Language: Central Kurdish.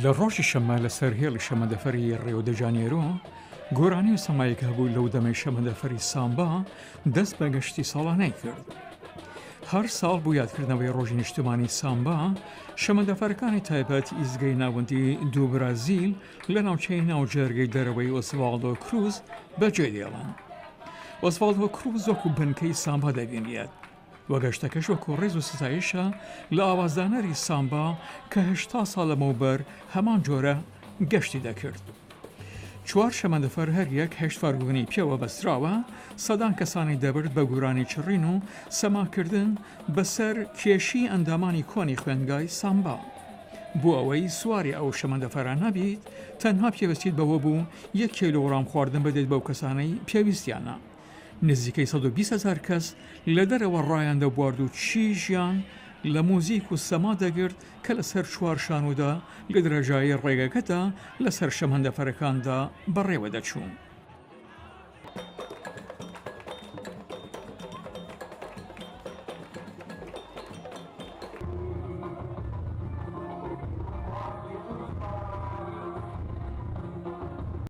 لە ڕۆژی شەممە لەسەر هێڵی شەمەندەفەری ڕێۆ دە ژانێرۆ گۆرانی و سەمایەک هەبوو لەو دەمەی شەمەندەفەری سامبا دەست بە گەشتی ساڵانەی کرد. هەر ساڵ بۆ یادکردنەوەی ڕۆژی نیشتمانی سامبا شەمەندەفەرەکانی تایبەت ئیزگەی ناوەندی دوو برازیل لە ناوچەی ناوجێرگەی دەرەوەی ئۆسڤالدۆ کروز بەجێ دێڵن. ئۆسڤالدۆ کروز وەکو بنکەی سامبا دەبینێت وە گەشتەکەش وەکو ڕێز و ستایشە لە ئاوازدانەری سامبا کە 80 ساڵ لەمەوبەر هەمان جۆرە گەشتی دەکرد. چوار شەمەندەفەر هەر یەک 8 فەرگوێنی پێوە بەستراوە سەدان کەسانی دەبرد بە گورانی چڕین و سەماکردن بەسەر کێشی ئەندامانی کۆنی خوێنگای سامبا. بۆ ئەوەی سواری ئەو شەمەندەفەران نەبیت تەنها پێوەستیت بەوە بوو 1 کیلۆغرام خواردن بدەیت بەو کەسانەی پێویستیانە. نزیکەی 120,000 کەس لە دەرەوە ڕایان دەبوارد و چیژیان لە مۆزیک و سەما دەگرت کە لەسەر چوار شانودا لە درەژایی ڕێگەکەدا لەسەر شەمەندەفەرەکاندا بەڕێوە دەچوون.